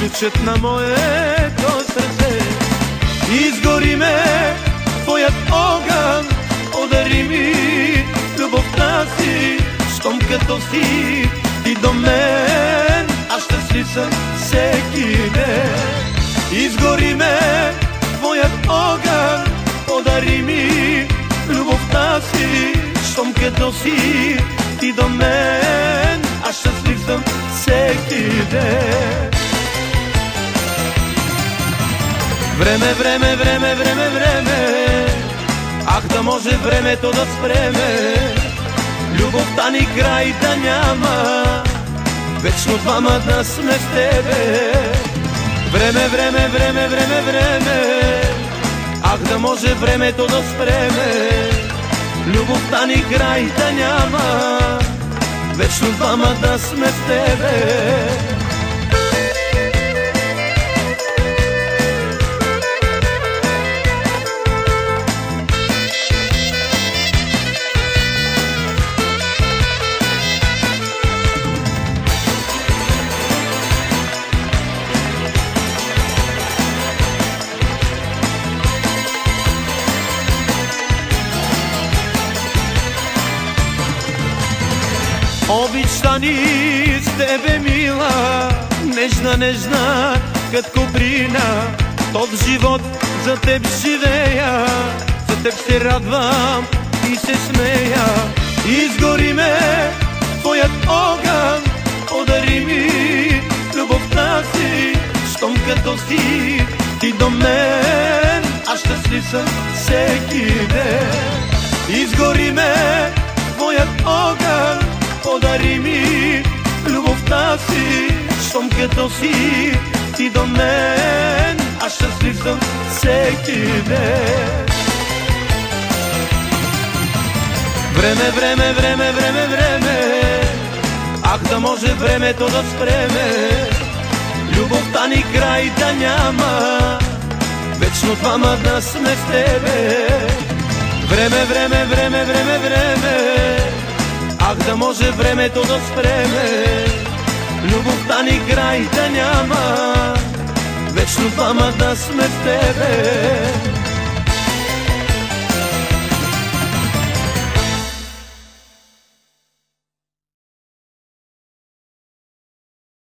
ключът на моето сърце. Изгори ме твоят огън, подари ми любовта си, щом като си ти до мен, аз щастлив съм всеки ден. Изгори ме твоят огън, подари ми любовта си, щом като си ти до мен, аз щастлив съм всеки ден. Време, време, време, време, време, ах да може времето да спреме, любовта ни край да няма, вечно двама да сме с тебе. Време, време, време, време, време, ах да може времето да спреме, любовта ни край да няма, вечно двама да сме с тебе. Обичта ни с тебе, мила, нежна, нежна, като коприна. Тот живот за теб живея, за теб се радвам и се смея. Изгори ме твоят огън, подари ми любовта си, щом като си ти до мен, аз щастлив съм всеки ден. Изгори ме твоят огън, подари ми любовта си, щом като си ти до мен, аз щастлив съм всеки ден. Време, време, време, време, време, ах да може времето да спреме, любовта ни край да няма, вечно двама да сме с тебе. Време, време, време, време, време, ах да може времето да спреме, любовта ни край да няма, вечно двама да сме с тебе.